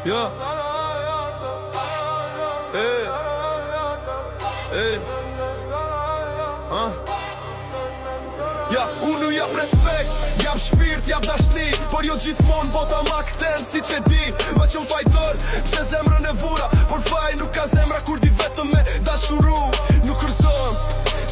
Ja. Ja, unë jap respekt, jap shpirt, jap dashni, por jo gjithmon bota ma këthen si që di. Ma qëm fajtor, pse zemrën e vura, por faj nuk ka zemra kur di vetëm me dashuru. Nuk kërzon,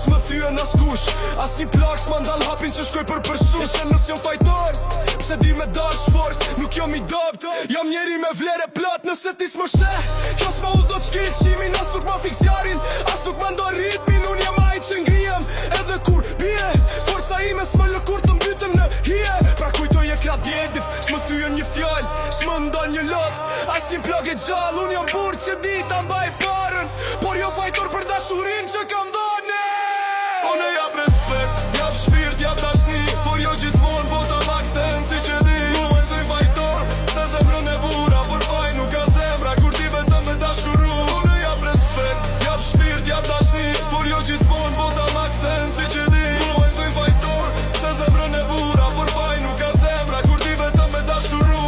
s'më thyën as kush, as një plak s'ma ndal hapin që shkoj për përshush. Eshe nës jom fajtor, pse di me dash fort, nuk jom i dopt, jam njeri me vlere plot. Nëse ti s'më sheh, kjo s'ma u do t'shkil qimin, as nuk ma fix jarin, as nuk ma ndo ritmin. Unë jam ajt që ngrijem, edhe kur bie, forca ime s'më lë kur të mbytem në hije. Pra kujtoj e krat djedif, s'më thyën një fjall, s'më ndon një lot, as një plak e gjall. Unë jam burë që di ta mbaj parën, por jo fajtor për dashurin që kam dhone. Unë jap respekt, jap shpirt, jap dashni, por jo gjithmon bota ma këthen si që di. Mu më nëzoj fajtor, se zemrën e vura, por faj nuk ka zemra kur ti vetëm me dashuru. Unë jap respekt, jap shpirt, jap dashni, por jo gjithmon bota ma këthen si që di. Mu më nëzoj fajtor, se zemrën e vura, por faj nuk ka zemra kur ti vetëm me dashuru.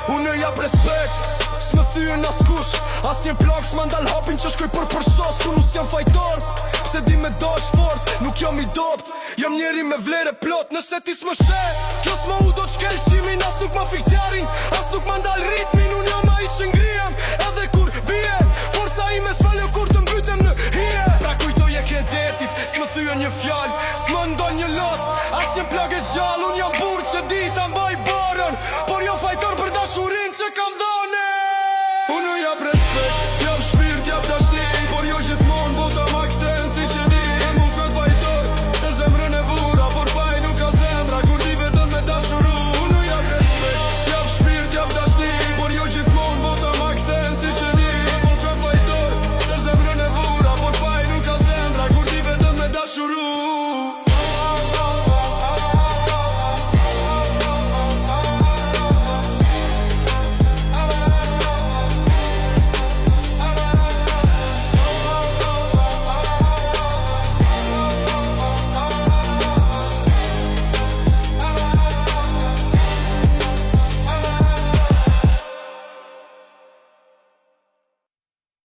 Unë jap respekt, s'më thyen as kush, as një plak s'ma ndal hapin që shkoj për përshos. Unë s'jam fajtor, pse di me dash fort, nuk jam i dopt, jam njeri me vlere plot. Nëse ti s'më sheh, kjo s'ma u do t'shkel qimin, as nuk ma fix jarin, as nuk ma ndal ritmin. Unë jam ai që ngrijem, edhe kur bie, forca ime s'ma lë kur të mbytem në hije. Pra kujtoj e ke djetif, s'më thyen një fjall, s'më ndon një lot, as një plak e gjall. Unë jam burë që di ta mbaj barën, por jo fajtor për dashurin që kam dhone. Unë jap respekt, jap